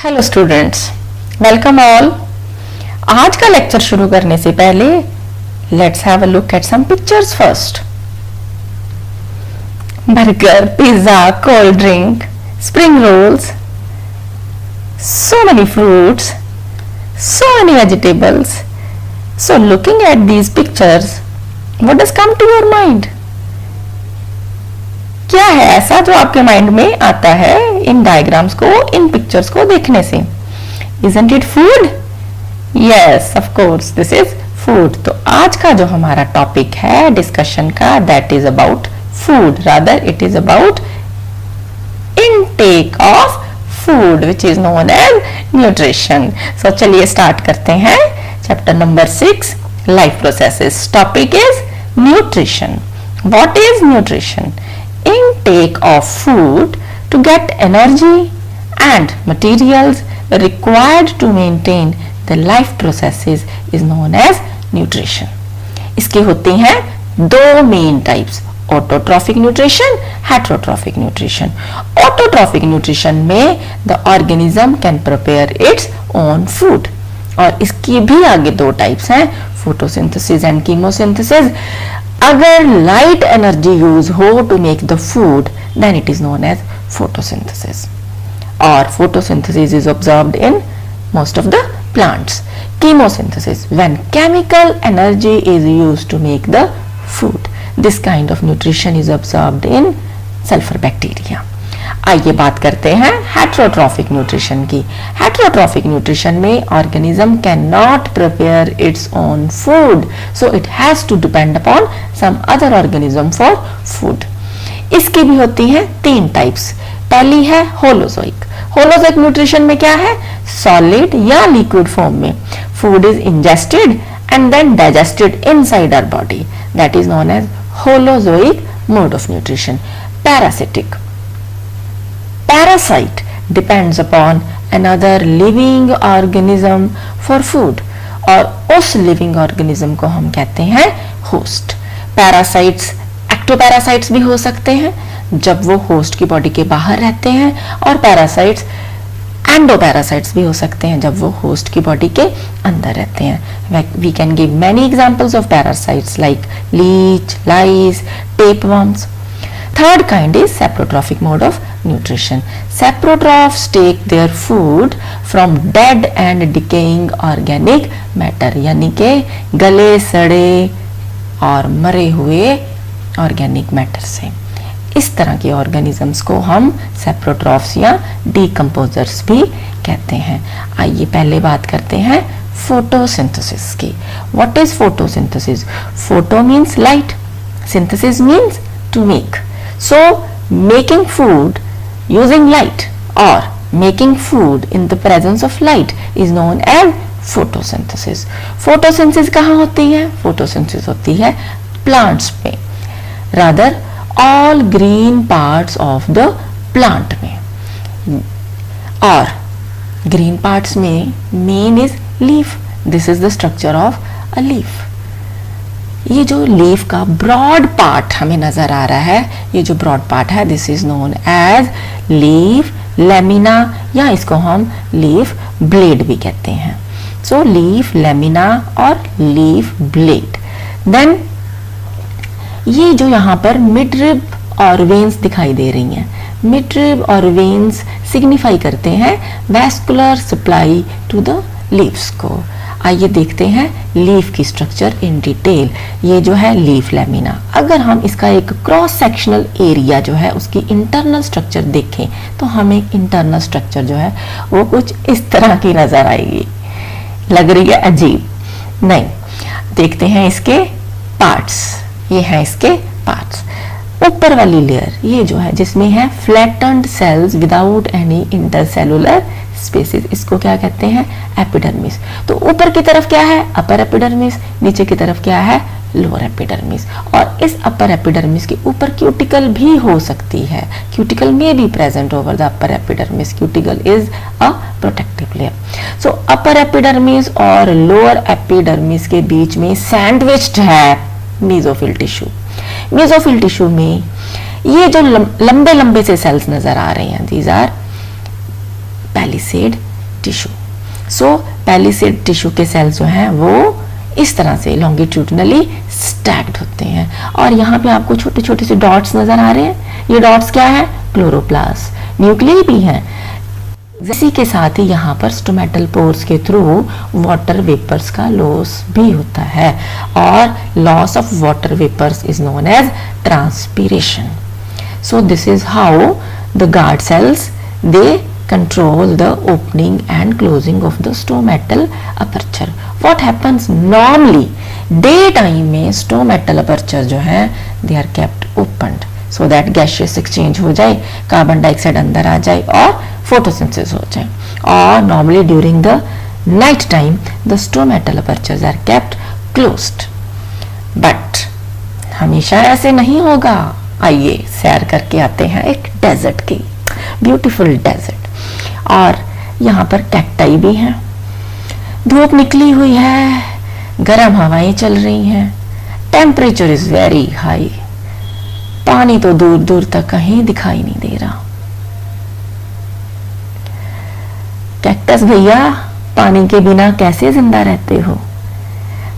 Hello students, welcome all. आज का lecture शुरू करने से पहले let's have a look at some pictures first. Burger, pizza, cold drink, spring rolls, so many fruits, so many vegetables. So looking at these pictures, what does come to your mind? क्या है ऐसा जो आपके mind में आता है इन diagrams को, इन pictures को देखने से? Isn't it food? Yes, of course, this is food. तो आज का जो हमारा टॉपिक है डिस्कशन का, that is about food. Rather, it is about intake of food, which is known as nutrition. So चलिए स्टार्ट करते हैं. Chapter number 6, life processes. Topic is nutrition. What is nutrition? Intake of food to get energy and materials required to maintain the life processes is known as nutrition. इसके होते हैं दो main types, autotrophic nutrition, heterotrophic nutrition. Autotrophic nutrition में the organism can prepare its own food, और इसकी भी आगे दो टाइप्स हैं, फोटोसिंथेसिस एंड कीमोसिंथेसिस. अगर लाइट एनर्जी यूज हो to make the food, then it is known as photosynthesis. और photosynthesis is observed in most of the plants. Chemosynthesis, when chemical energy is used to make the food. This kind of nutrition is observed in sulfur bacteria. आइए बात करते हैं heterotrophic nutrition की. Heterotrophic nutrition में organism can not prepare its own food, so it has to depend upon some other organism for food. इसकी भी होती हैं तीन टाइप्स. पहली है होलोजोइक. होलोजोइक न्यूट्रिशन में क्या है? सॉलिड या लिक्विड फॉर्म में food is ingested and then digested inside our body. That is known as holozoic mode of nutrition. Parasitic. Parasite depends upon another living organism for food, और उस living organism को हम कहते हैं host. Parasites ectoparasites भी हो सकते हैं जब वो host की बॉडी के बाहर रहते हैं, और parasites endoparasites भी हो सकते हैं जब वो host की बॉडी के अंदर रहते हैं. We can give many examples of parasites like leech, lice, tapeworms. Third kind is saprotrophic mode of nutrition. Saprotrophs take their food from dead and decaying organic matter, यानी के गले सड़े और मरे हुए ऑर्गेनिक मैटर से. इस तरह के ऑर्गेनिजम्स को हम सेप्रोट्रॉफ्स या डीकम्पोजर्स भी कहते हैं. आइए पहले बात करते हैं फोटोसिंथेसिस की. What is photosynthesis? Photo means light, synthesis means to make. So making food using light or making food in the presence of light is known as photosynthesis. Photosynthesis कहाँ होती है? Photosynthesis होती है plants में, rather all green parts of the plant में. और green parts में main is leaf. This is the structure of a leaf. ये जो लीफ का ब्रॉड पार्ट हमें नजर आ रहा है, ये जो ब्रॉड पार्ट है, this is known as leaf lamina, या इसको हम लीफ ब्लेड भी कहते हैं. सो लीफ लेमिना और लीफ ब्लेड. देन ये जो यहाँ पर मिडरिब और वेन्स दिखाई दे रही हैं, मिडरिब और वेन्स सिग्निफाई करते हैं vascular supply to the leaves को. आइए देखते हैं लीफ की स्ट्रक्चर इन डिटेल. ये जो है लीफ लेमिना, अगर हम इसका एक क्रॉस सेक्शनल एरिया जो है उसकी इंटरनल स्ट्रक्चर देखें तो हमें इंटरनल स्ट्रक्चर जो है वो कुछ इस तरह की नजर आएगी. लग रही है अजीब? नहीं. देखते हैं इसके पार्ट्स. ये हैं इसके पार्ट्स. ऊपर वाली लेयर ये जो है जिसमें है flattened cells without any intercellular spaces, इसको क्या कहते हैं? एपिडर्मिस. तो ऊपर की तरफ क्या है? Upper epidermis. नीचे की तरफ क्या है? Lower epidermis. और इस अपर एपिडर्मिस के ऊपर क्यूटिकल भी हो सकती है. क्यूटिकल में be present over the upper epidermis. Cuticle is a protective layer. So upper epidermis और लोअर एपिडर्मिस के बीच में सैंडविच्ड है मेसोफिल टिश्यू. मेसोफिल टिश्यू में ये जो लंबे लंबे से सेल्स नजर आ रहे हैं, these are palisade tissue. So palisade tissue के सेल्स जो हैं वो इस तरह से लॉन्गिट्यूडनली स्टैक्ड होते हैं। और यहाँ पे आपको छोटे छोटे से डॉट्स नजर आ रहे हैं, ये डॉट्स क्या है? क्लोरोप्लास्ट, न्यूक्लियस भी हैं। इसी के साथ ही यहाँ पर स्टोमेटल पोर्स के थ्रू वाटर वेपर्स का लॉस भी होता है, और loss of water vapours is known as transpiration. So this is how the guard cells they control the opening and closing of the stomatal aperture. What happens normally daytime में stomatal aperture जो है they are kept opened so that gaseous exchange हो जाए, carbon dioxide अंदर आ जाए और photosynthesis हो जाए। और normally during the night time the stomatal apertures are kept closed, but हमेशा ऐसे नहीं होगा। आइए सैर करके आते हैं एक डेजर्ट की, ब्यूटीफुल डेजर्ट। और यहाँ पर कैक्टाई भी हैं, धूप निकली हुई है, गर्म हवाएं चल रही हैं, टेम्परेचर इज वेरी हाई, पानी तो दूर दूर तक कहीं दिखाई नहीं दे रहा। कैक्टस भैया पानी के बिना कैसे जिंदा रहते हो?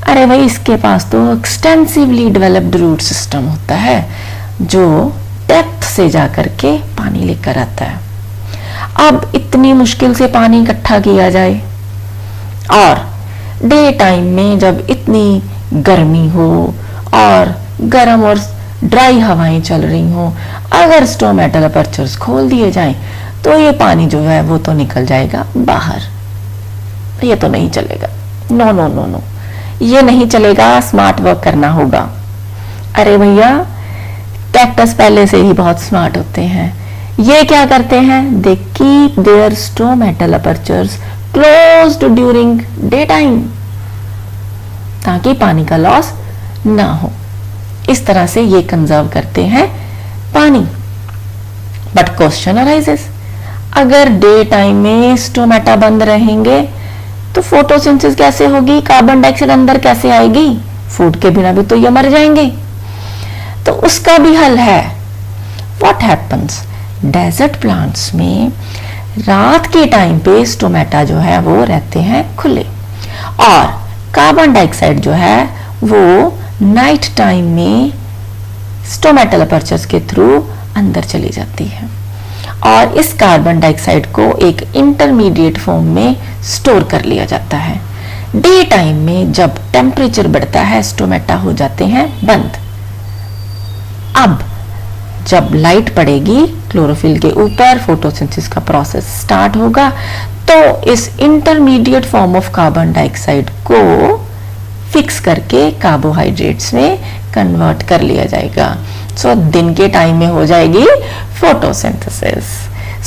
अरे भाई इसके पास तो एक्सटेंसिवली डेवलप्ड रूट सिस्टम होता है जो डेप्थ से जाकर के पानी लेकर आता है। अब इतनी मुश्किल से पानी इकट्ठा किया जाए और डे टाइम में जब इतनी गर्मी हो और गर्म और ड्राई हवाएं चल रही हो, अगर स्टोमेटल अपर्चर्स खोल दिए जाएं तो ये पानी जो है वो तो निकल जाएगा बाहर। ये तो नहीं चलेगा, नो नो नो नो, ये नहीं चलेगा, स्मार्ट वर्क करना होगा। अरे भैया कैक्टस पहले से ही बहुत स्मार्ट होते हैं। ये क्या करते हैं? They keep their stomatal apertures closed during day time, ताकि पानी का लॉस ना हो। इस तरह से ये कंजर्व करते हैं पानी। बट क्वेश्चन अराइजेस, अगर डे टाइम में स्टोमेटा बंद रहेंगे तो फोटोसिंथेसिस कैसे होगी? कार्बन डाइऑक्साइड अंदर कैसे आएगी? फूड के बिना भी तो ये मर जाएंगे। तो उसका भी हल है। What happens? डेजर्ट प्लांट्स में रात के टाइम पे स्टोमेटा जो है वो रहते हैं खुले, और कार्बन डाइऑक्साइड जो है वो नाइट टाइम में स्टोमेटल अपर्चर्स के थ्रू अंदर चली जाती है, और इस कार्बन डाइऑक्साइड को एक इंटरमीडिएट फॉर्म में स्टोर कर लिया जाता है। डे टाइम में जब टेम्परेचर बढ़ता है स्टोमेटा हो जाते हैं बंद। अब जब लाइट पड़ेगी क्लोरोफिल के ऊपर, फोटोसिंथेसिस का प्रोसेस स्टार्ट होगा, तो इस intermediate form of carbon dioxide को फिक्स करके कार्बोहाइड्रेट्स में कन्वर्ट कर लिया जाएगा। सो दिन के टाइम में हो जाएगी photosynthesis.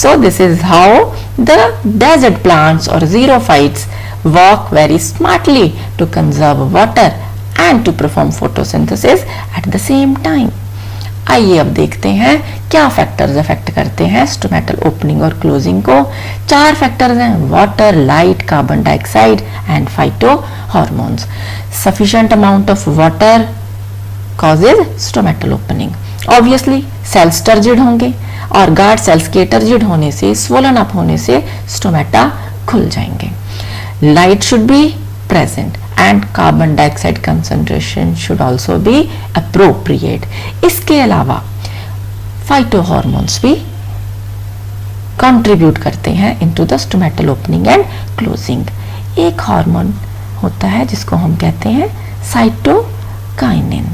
So this is how the desert plants और xerophytes work very smartly to conserve water and to perform photosynthesis at the same time. आइए अब देखते हैं क्या फैक्टर्स अफेक्ट करते हैं स्टोमेटल ओपनिंग और क्लोजिंग को। 4 फैक्टर्स हैं, water, light, carbon dioxide and phyto hormones. Sufficient amount of water causes stomatal opening. Obviously cells turgid होंगे और गार्ड सेल्स के टर्जिड होने से, स्वोलन अप होने से स्टोमेटा खुल जाएंगे। Light should be present and carbon dioxide concentration should also be appropriate. इसके अलावा फाइटोहार्मोन्स भी कंट्रीब्यूट करते हैं into the stomatal opening and closing. एक हार्मोन होता है जिसको हम कहते हैं साइटोकाइनिन।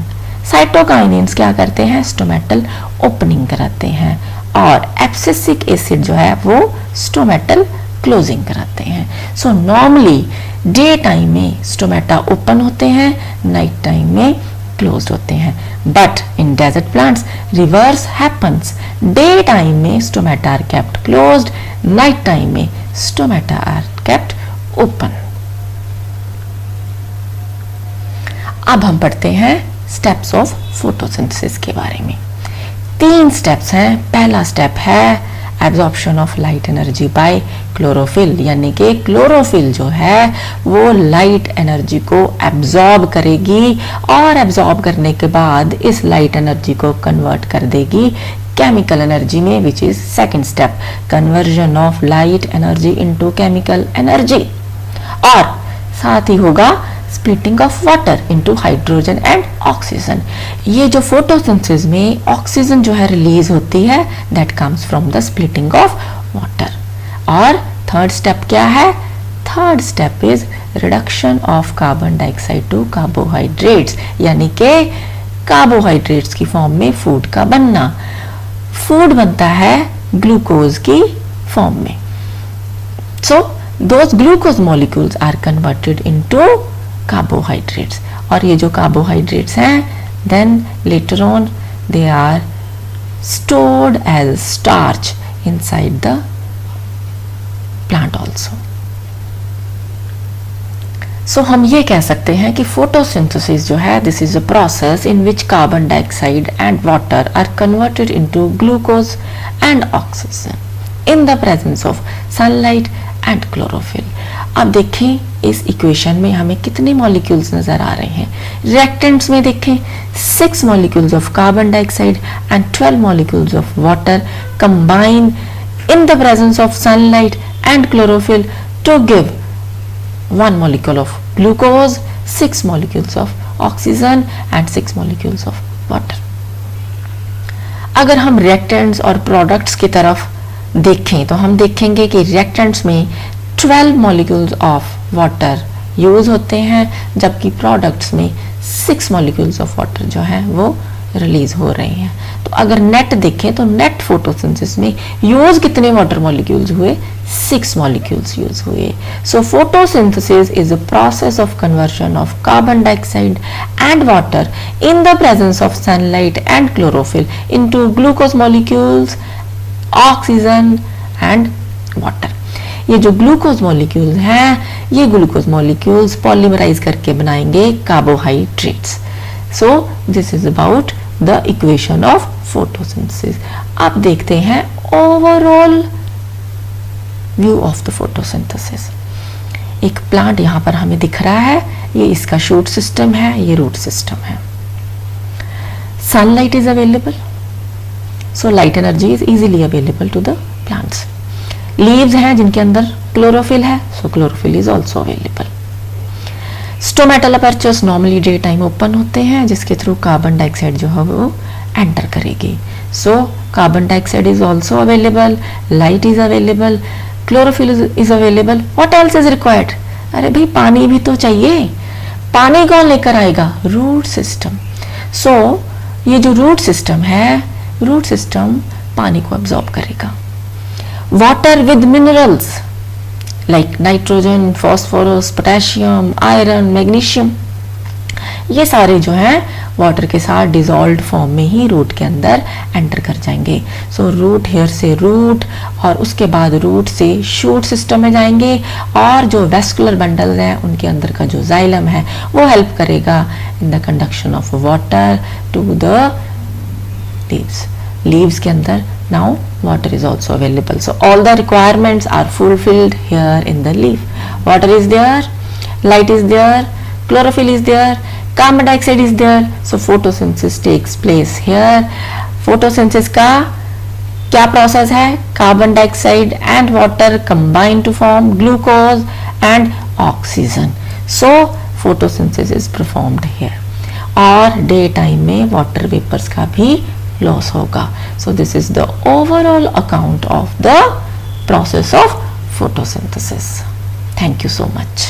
साइटोकाइनिन्स क्या करते हैं? स्टोमेटल ओपनिंग कराते हैं, और एब्सिसिक एसिड जो है वो स्टोमेटल क्लोजिंग कराते हैं। सो नॉर्मली डे टाइम में स्टोमेटा ओपन होते हैं, नाइट टाइम में क्लोज्ड होते हैं। But in desert plants reverse happens, day time में stomata are kept closed, night time में स्टोमेटा आर केप्ट ओपन। अब हम पढ़ते हैं स्टेप्स ऑफ फोटोसिंथेसिस के बारे में। 3 स्टेप्स हैं। पहला स्टेप है absorption of light energy by chlorophyll, यानी कि क्लोरोफिल जो है वो लाइट एनर्जी को एब्जॉर्ब करेगी और एब्जॉर्ब करने के बाद इस लाइट एनर्जी को कन्वर्ट कर देगी केमिकल एनर्जी में, which is second step, conversion of light energy into chemical energy. और साथ ही होगा splitting of water into hydrogen and oxygen. ये जो फोटोसिंथेसिस में ऑक्सीजन जो है रिलीज होती है, that comes from the splitting of water. और थर्ड स्टेप क्या है? Third step is reduction of carbon dioxide to carbohydrates, यानी कि कार्बोहाइड्रेट्स की फॉर्म में फूड का बनना। फूड बनता है ग्लूकोज की फॉर्म में। सो those glucose molecules are converted into carbohydrates, और ये जो carbohydrates हैं then later on they are stored as starch inside the plant also. So हम ये कह सकते हैं कि photosynthesis जो है, this is a process in which carbon dioxide and water are converted into glucose and oxygen in the presence of sunlight and chlorophyll. अब देखें इस इक्वेशन में हमें कितने मॉलिक्यूल्स नजर आ रहे हैं। रिएक्टेंट्स में देखें 6 molecules of carbon dioxide and 12 molecules of water combine in the presence of sunlight and chlorophyll to give 1 molecule of glucose, 6 molecules of oxygen and 6 molecules of water. अगर हम रिएक्टेंट्स और products की तरफ देखें तो हम देखेंगे कि रिएक्टेंट्स में 12 मॉलिक्यूल्स ऑफ वाटर यूज होते हैं, जबकि प्रोडक्ट्स में 6 मॉलिक्यूल्स ऑफ वाटर जो है वो रिलीज हो रहे हैं। तो अगर नेट देखें तो नेट फोटोसिंथेसिस में यूज कितने वाटर मॉलिक्यूल्स हुए? 6 मॉलिक्यूल्स यूज हुए। सो photosynthesis is a process of conversion of carbon dioxide and water in the presence of sunlight and chlorophyll into glucose molecules, oxygen and water. ये जो glucose molecules हैं, ये glucose molecules polymerase करके बनाएंगे carbohydrates. So this is about the equation of photosynthesis. अब देखते हैं overall view of the photosynthesis. एक प्लांट यहां पर हमें दिख रहा है, ये इसका शूट सिस्टम है, ये रूट सिस्टम है। Sunlight is available, so light energy is easily available to the plants. Leaves हैं जिनके अंदर chlorophyll है, so chlorophyll is also available. Stomatal apertures normally day time open होते हैं, जिसके थ्रू कार्बन डाइऑक्साइड जो है वो एंटर करेगी। So carbon dioxide is also available, light is available, chlorophyll is available. What else is required? अरे भाई पानी भी तो चाहिए। पानी कौन लेकर आएगा? Root system. So ये जो रूट सिस्टम है, रूट सिस्टम पानी को एब्जॉर्ब करेगा। Water with minerals like nitrogen, phosphorus, potassium, iron, magnesium, ये सारे जो हैं वाटर के साथ डिजॉल्व्ड फॉर्म में ही रूट के अंदर एंटर कर जाएंगे। सो रूट हेयर से रूट, और उसके बाद रूट से शूट सिस्टम में जाएंगे, और जो वेस्कुलर बंडल्स हैं उनके अंदर का जो जाइलम है वो हेल्प करेगा in the conduction of water to the leaves के अंदर now water is also available, so all the requirements are fulfilled here in the leaf. Water is there, light is there, chlorophyll is there, carbon dioxide is there, so photosynthesis takes place here. photosynthesis का क्या process है? Carbon dioxide and water combine to form glucose and oxygen, so photosynthesis is performed here. और day time में water vapours का भी loss होगा। So this is the overall account of the process of photosynthesis. Thank you so much.